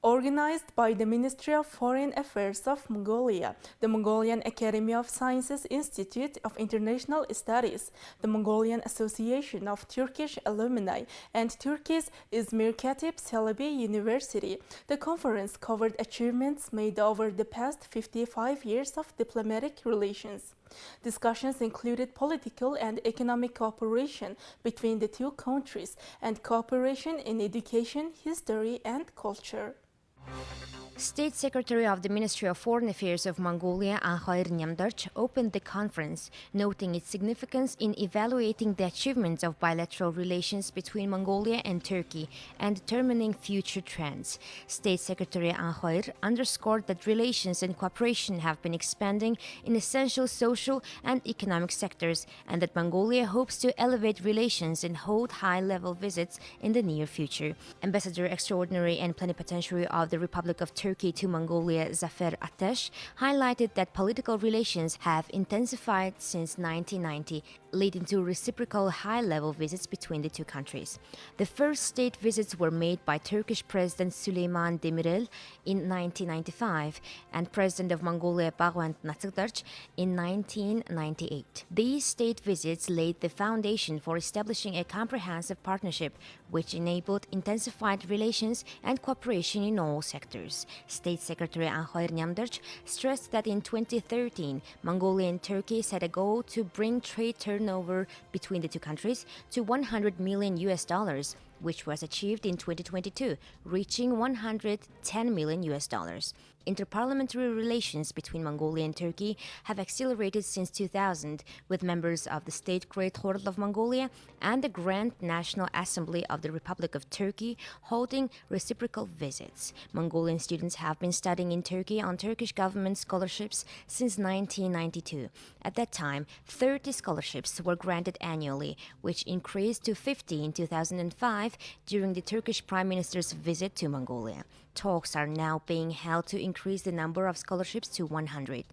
Organized by the Ministry of Foreign Affairs of Mongolia, the Mongolian Academy of Sciences Institute of International Studies, the Mongolian Association of Turkish Alumni, and Turkey's Izmir Katip Çelebi University, the conference covered achievements made over the past 55 years of diplomatic relations. Discussions included political and economic cooperation between the two countries and cooperation in education, history, and culture. State Secretary of the Ministry of Foreign Affairs of Mongolia, Anhayr Nyamdarch, opened the conference, noting its significance in evaluating the achievements of bilateral relations between Mongolia and Turkey and determining future trends. State Secretary Anhayr underscored that relations and cooperation have been expanding in essential social and economic sectors and that Mongolia hopes to elevate relations and hold high-level visits in the near future. Ambassador Extraordinary and Plenipotentiary of the Republic of Turkey to Mongolia, Zafer Atesh, highlighted that political relations have intensified since 1990, leading to reciprocal high-level visits between the two countries. The first state visits were made by Turkish President Süleyman Demirel in 1995 and President of Mongolia Bağvend Natsikdarch in 1998. These state visits laid the foundation for establishing a comprehensive partnership which enabled intensified relations and cooperation in all sectors. State Secretary Anhayr Nyamdarch stressed that in 2013, Mongolia and Turkey set a goal to bring trade turnover between the two countries to $100 million, which was achieved in 2022, reaching $110 million. Interparliamentary relations between Mongolia and Turkey have accelerated since 2000, with members of the State Great Khorol of Mongolia and the Grand National Assembly of the Republic of Turkey holding reciprocal visits. Mongolian students have been studying in Turkey on Turkish government scholarships since 1992. At that time, 30 scholarships were granted annually, which increased to 50 in 2005 during the Turkish Prime Minister's visit to Mongolia. Talks are now being held to increase the number of scholarships to 100.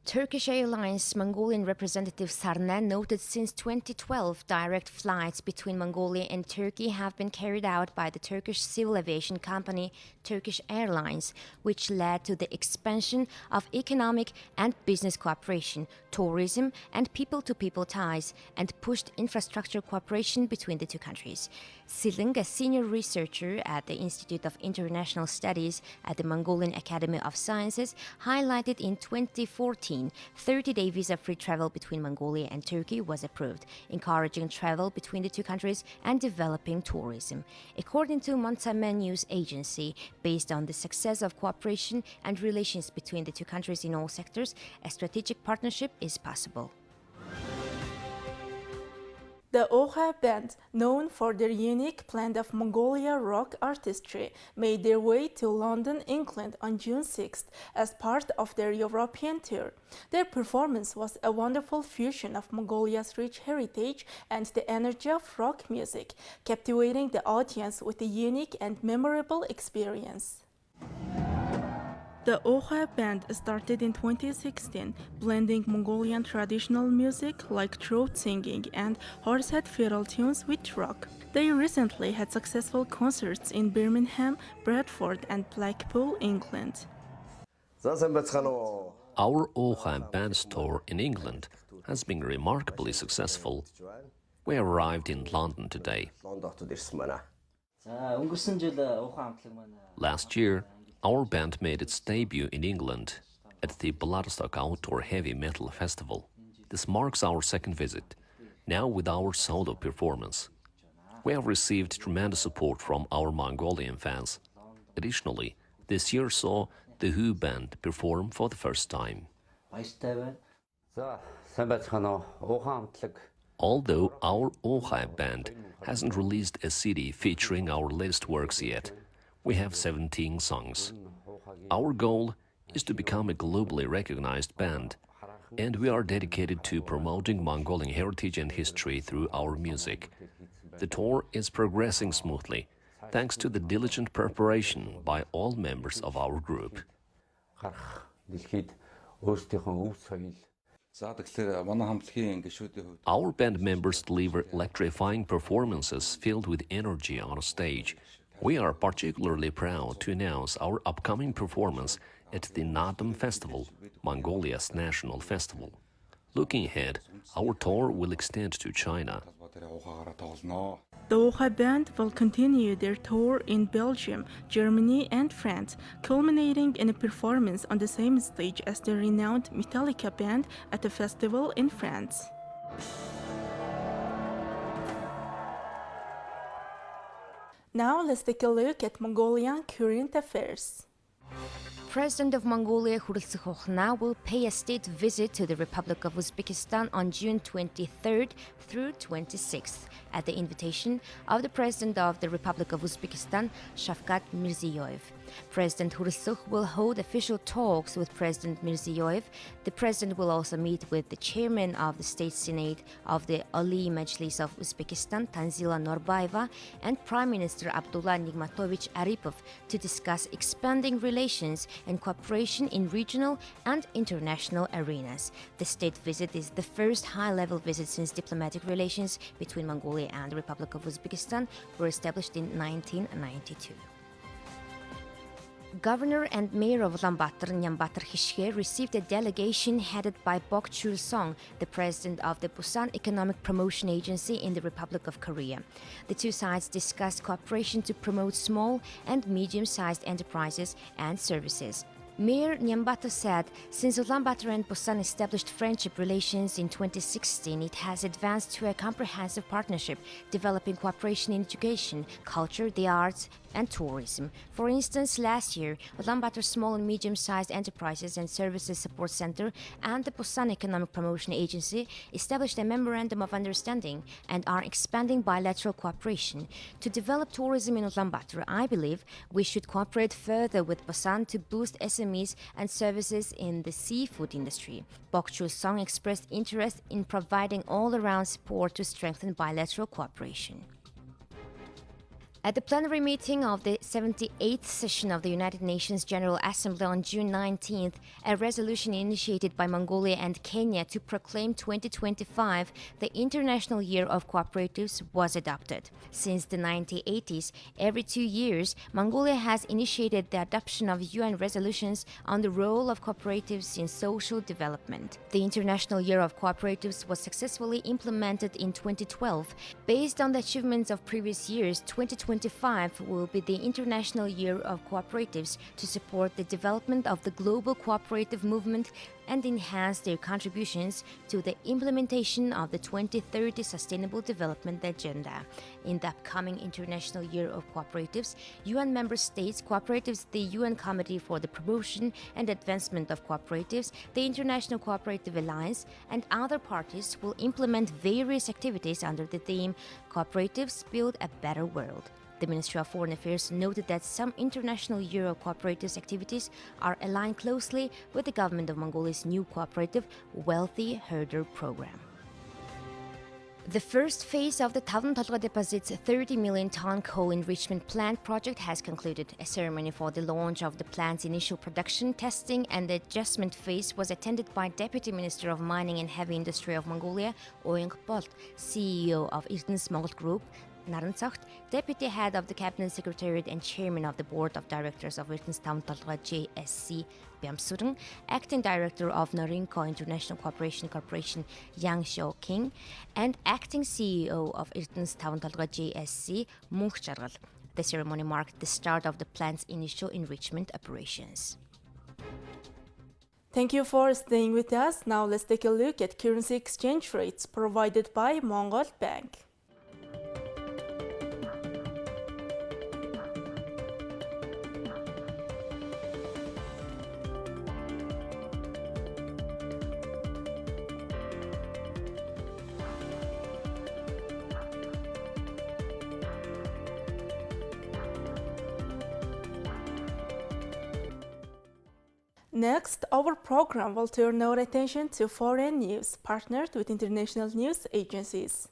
Turkish Airlines Mongolian representative Sarnen noted since 2012 direct flights between Mongolia and Turkey have been carried out by the Turkish civil aviation company Turkish Airlines, which led to the expansion of economic and business cooperation, tourism, and people-to-people ties, and pushed infrastructure cooperation between the two countries. Siling, a senior researcher at the Institute of International Studies at the Mongolian Academy of Sciences, highlighted in 2014 30-day visa-free travel between Mongolia and Turkey was approved, encouraging travel between the two countries and developing tourism. According to Montsame News Agency, based on the success of cooperation and relations between the two countries in all sectors, a strategic partnership is possible. The Oha Band, known for their unique blend of Mongolia rock artistry, made their way to London, England on June 6th as part of their European tour. Their performance was a wonderful fusion of Mongolia's rich heritage and the energy of rock music, captivating the audience with a unique and memorable experience. The Oha Band started in 2016, blending Mongolian traditional music like throat singing and horsehead fiddle tunes with rock. They recently had successful concerts in Birmingham, Bradford, and Blackpool, England. Our Oha Band's tour in England has been remarkably successful. We arrived in London today. Last year, our band made its debut in England at the Bloodstock Outdoor Heavy Metal Festival. This marks our second visit, now with our solo performance. We have received tremendous support from our Mongolian fans. Additionally, this year saw the Who Band perform for the first time. Although our Oha Band hasn't released a CD featuring our latest works yet, we have 17 songs. Our goal is to become a globally recognized band, and we are dedicated to promoting Mongolian heritage and history through our music. The tour is progressing smoothly, thanks to the diligent preparation by all members of our group. Our band members deliver electrifying performances filled with energy on a stage. We are particularly proud to announce our upcoming performance at the Nadam Festival, Mongolia's national festival. Looking ahead, our tour will extend to China. The Oha Band will continue their tour in Belgium, Germany, and France, culminating in a performance on the same stage as the renowned Metallica band at a festival in France. Now let's take a look at Mongolian current affairs. President of Mongolia Khurelsukhna will pay a state visit to the Republic of Uzbekistan on June 23rd through 26th at the invitation of the President of the Republic of Uzbekistan, Shavkat Mirziyoyev. President Khurelsukh will hold official talks with President Mirziyoyev. The President will also meet with the Chairman of the State Senate of the Ali Majlis of Uzbekistan, Tanzila Norbayeva, and Prime Minister Abdullah Nigmatovich Aripov to discuss expanding relations and cooperation in regional and international arenas. The state visit is the first high-level visit since diplomatic relations between Mongolia and the Republic of Uzbekistan were established in 1992. Governor and Mayor of Ulaanbaatar, Nyambatar Khishke, received a delegation headed by Bok Chul-song, the president of the Busan Economic Promotion Agency in the Republic of Korea. The two sides discussed cooperation to promote small and medium-sized enterprises and services. Mayor Nyambatar said, since Ulaanbaatar and Busan established friendship relations in 2016, it has advanced to a comprehensive partnership, developing cooperation in education, culture, the arts, and tourism. For instance, last year, Ulaanbaatar Small and Medium-Sized Enterprises and Services Support Center and the Busan Economic Promotion Agency established a memorandum of understanding and are expanding bilateral cooperation. To develop tourism in Ulaanbaatar, I believe we should cooperate further with Busan to boost SMEs and services in the seafood industry. Bok Chul-song expressed interest in providing all-around support to strengthen bilateral cooperation. At the plenary meeting of the 78th session of the United Nations General Assembly on June 19th, a resolution initiated by Mongolia and Kenya to proclaim 2025 the International Year of Cooperatives was adopted. Since the 1980s, every 2 years, Mongolia has initiated the adoption of UN resolutions on the role of cooperatives in social development. The International Year of Cooperatives was successfully implemented in 2012. Based on the achievements of previous years, 2025 will be the International Year of Cooperatives to support the development of the global cooperative movement and enhance their contributions to the implementation of the 2030 Sustainable Development Agenda. In the upcoming International Year of Cooperatives, UN member states, cooperatives, the UN Committee for the Promotion and Advancement of Cooperatives, the International Cooperative Alliance, and other parties will implement various activities under the theme Cooperatives Build a Better World. The Ministry of Foreign Affairs noted that some International Year of Cooperatives activities are aligned closely with the government of Mongolia's new cooperative Wealthy Herder program. The first phase of the Tavn Tolga Deposit's 30 million ton coal enrichment plant project has concluded. A ceremony for the launch of the plant's initial production, testing, and the adjustment phase was attended by Deputy Minister of Mining and Heavy Industry of Mongolia, Oyun Bolt, CEO of Erdenes Mongol Group, Narantsacht, Deputy Head of the Cabinet Secretariat and Chairman of the Board of Directors of Erdenes Tavn Tolga JSC, Byamsurung, Acting Director of Norinco International Cooperation Corporation, Yang Xiao-king, and Acting CEO of Erdenes Tavn Tolga JSC, Munk Chargal. The ceremony marked the start of the plant's initial enrichment operations. Thank you for staying with us. Now let's take a look at currency exchange rates provided by Mongol Bank. Next, our program will turn our attention to foreign news, partnered with international news agencies.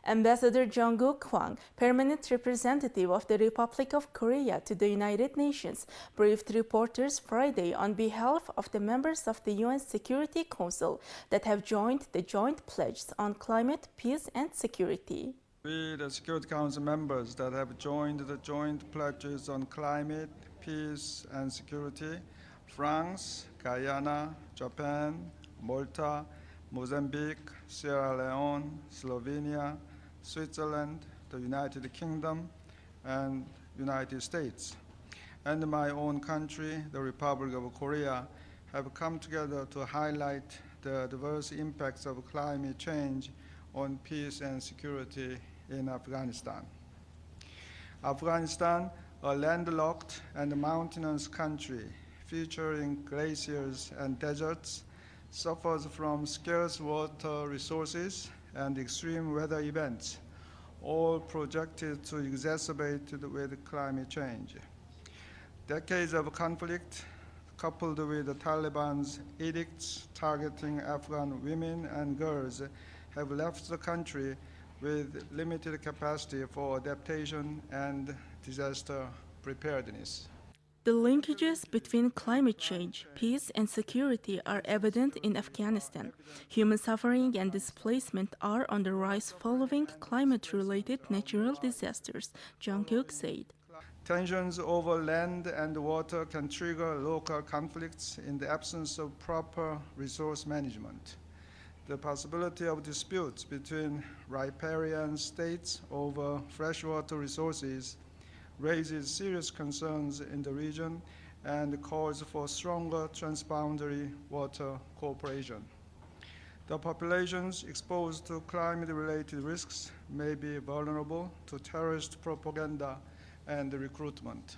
Ambassador Jung-Guk Hwang, permanent representative of the Republic of Korea to the United Nations, briefed reporters Friday on behalf of the members of the UN Security Council that have joined the joint pledges on climate, peace, and security. We, the Security Council members that have joined the joint pledges on climate, peace, and security, France, Guyana, Japan, Malta, Mozambique, Sierra Leone, Slovenia, Switzerland, the United Kingdom, and United States, and my own country, the Republic of Korea, have come together to highlight the diverse impacts of climate change on peace and security in Afghanistan. Afghanistan, a landlocked and mountainous country featuring glaciers and deserts, suffers from scarce water resources and extreme weather events, all projected to exacerbate with climate change. Decades of conflict, coupled with the Taliban's edicts targeting Afghan women and girls, have left the country with limited capacity for adaptation and disaster preparedness. The linkages between climate change, peace, and security are evident in Afghanistan. Human suffering and displacement are on the rise following climate-related natural disasters, Jungkook said. Tensions over land and water can trigger local conflicts in the absence of proper resource management. The possibility of disputes between riparian states over freshwater resources raises serious concerns in the region and calls for stronger transboundary water cooperation. The populations exposed to climate-related risks may be vulnerable to terrorist propaganda and recruitment.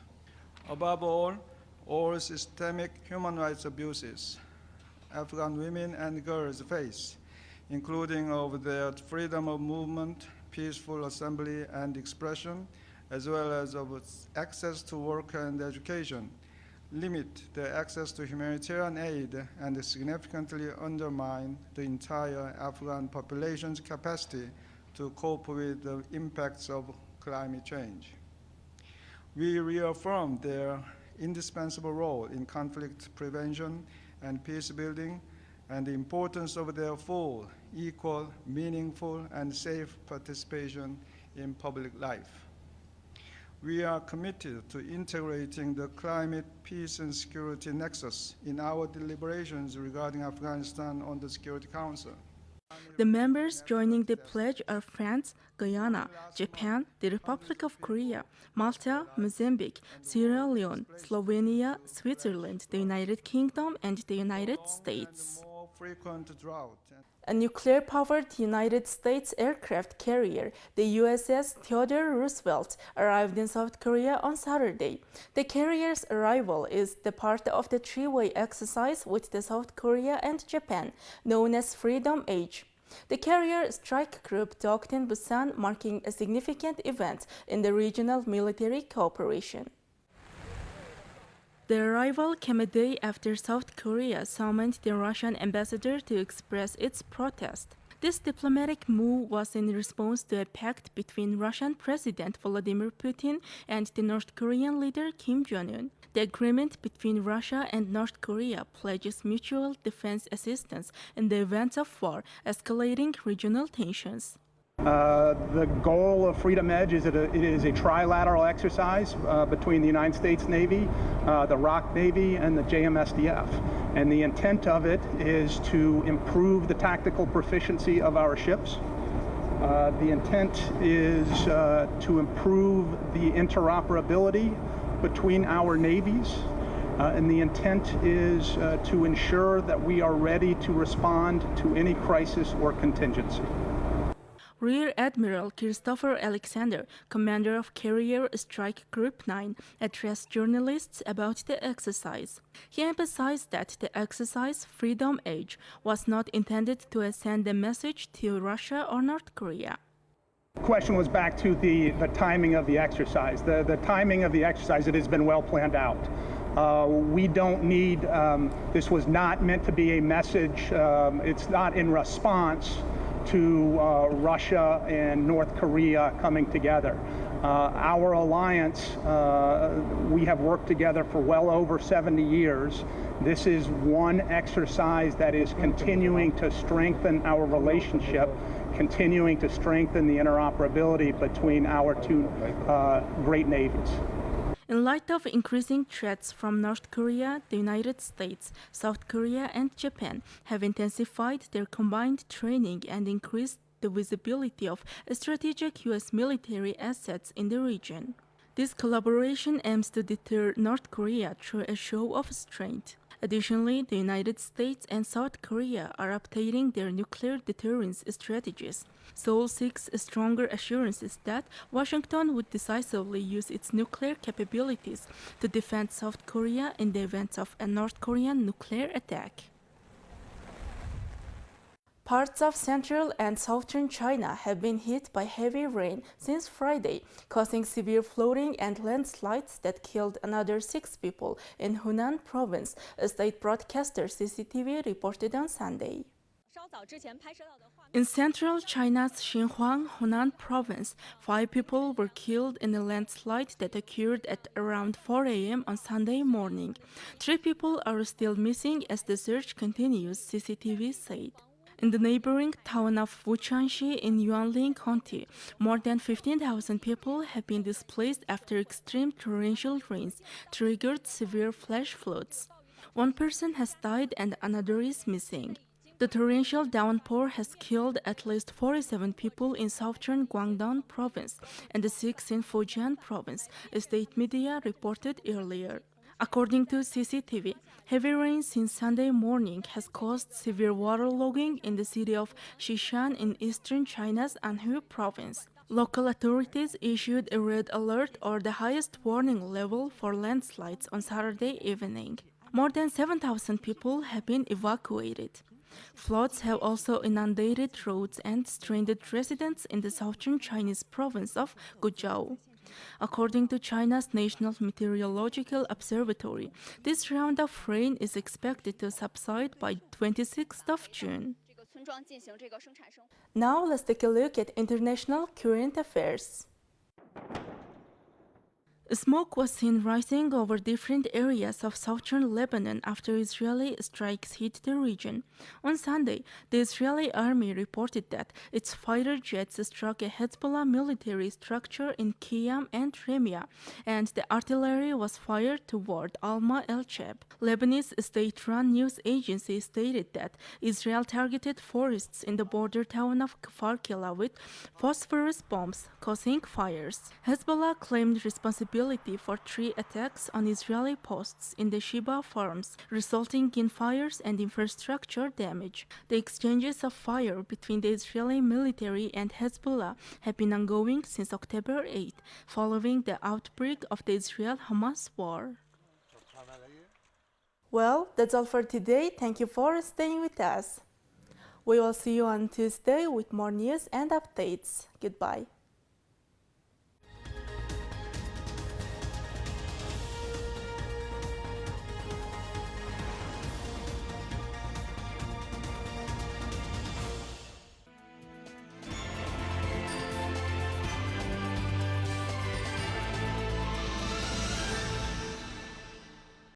Above all systemic human rights abuses Afghan women and girls face, including of their freedom of movement, peaceful assembly and expression, as well as of access to work and education, limit their access to humanitarian aid and significantly undermine the entire Afghan population's capacity to cope with the impacts of climate change. We reaffirm their indispensable role in conflict prevention and peace building and the importance of their full, equal, meaningful, and safe participation in public life. We are committed to integrating the climate, peace, and security nexus in our deliberations regarding Afghanistan on the Security Council. The members joining the pledge are France, Guyana, Japan, the Republic of Korea, Malta, Mozambique, Sierra Leone, Slovenia, Switzerland, the United Kingdom, and the United States. A nuclear-powered United States aircraft carrier, the USS Theodore Roosevelt, arrived in South Korea on Saturday. The carrier's arrival is the part of the three-way exercise with the South Korea and Japan, known as Freedom Age. The carrier strike group docked in Busan, marking a significant event in the regional military cooperation. The arrival came a day after South Korea summoned the Russian ambassador to express its protest. This diplomatic move was in response to a pact between Russian President Vladimir Putin and the North Korean leader Kim Jong-un. The agreement between Russia and North Korea pledges mutual defense assistance in the event of war, escalating regional tensions. The goal of Freedom Edge is it is a trilateral exercise between the United States Navy, the ROK Navy, and the JMSDF. And the intent of it is to improve the tactical proficiency of our ships. The intent is to improve the interoperability between our navies. And the intent is to ensure that we are ready to respond to any crisis or contingency. Rear Admiral Christopher Alexander, commander of Carrier Strike Group 9, addressed journalists about the exercise. He emphasized that the exercise Freedom Age was not intended to send a message to Russia or North Korea. The question was back to the timing of the exercise. The timing of the exercise, it has been well planned out. We don't need, this was not meant to be a message, it's not in response to Russia and North Korea coming together. Our alliance, we have worked together for well over 70 years, This is one exercise that is continuing to strengthen our relationship, continuing to strengthen the interoperability between our two great navies. In light of increasing threats from North Korea, the United States, South Korea, and Japan have intensified their combined training and increased the visibility of strategic U.S. military assets in the region. This collaboration aims to deter North Korea through a show of strength. Additionally, the United States and South Korea are updating their nuclear deterrence strategies. Seoul seeks stronger assurances that Washington would decisively use its nuclear capabilities to defend South Korea in the event of a North Korean nuclear attack. Parts of central and southern China have been hit by heavy rain since Friday, causing severe flooding and landslides that killed another 6 people in Hunan province, a state broadcaster CCTV reported on Sunday. In central China's Xinjiang, Hunan province, 5 people were killed in a landslide that occurred at around 4 a.m. on Sunday morning. 3 people are still missing as the search continues, CCTV said. In the neighboring town of Wuchanxi in Yuanling County, more than 15,000 people have been displaced after extreme torrential rains triggered severe flash floods. 1 person has died and another is missing. The torrential downpour has killed at least 47 people in southern Guangdong province and 6 in Fujian province, state media reported earlier. According to CCTV, heavy rain since Sunday morning has caused severe waterlogging in the city of Xishan in eastern China's Anhui province. Local authorities issued a red alert, or the highest warning level, for landslides on Saturday evening. More than 7,000 people have been evacuated. Floods have also inundated roads and stranded residents in the southern Chinese province of Guizhou. According to China's National Meteorological Observatory, this round of rain is expected to subside by 26th of June. Now let's take a look at international current affairs. Smoke was seen rising over different areas of southern Lebanon after Israeli strikes hit the region. On Sunday, the Israeli army reported that its fighter jets struck a Hezbollah military structure in Qiyam and Remia, and the artillery was fired toward Alma el-Cheb. Lebanese state-run news agency stated that Israel targeted forests in the border town of Kfar Kila with phosphorus bombs, causing fires. Hezbollah claimed responsibility for 3 attacks on Israeli posts in the Sheba farms, resulting in fires and infrastructure damage. The exchanges of fire between the Israeli military and Hezbollah have been ongoing since October 8, following the outbreak of the Israel-Hamas war. Well, that's all for today. Thank you for staying with us. We will see you on Tuesday with more news and updates. Goodbye.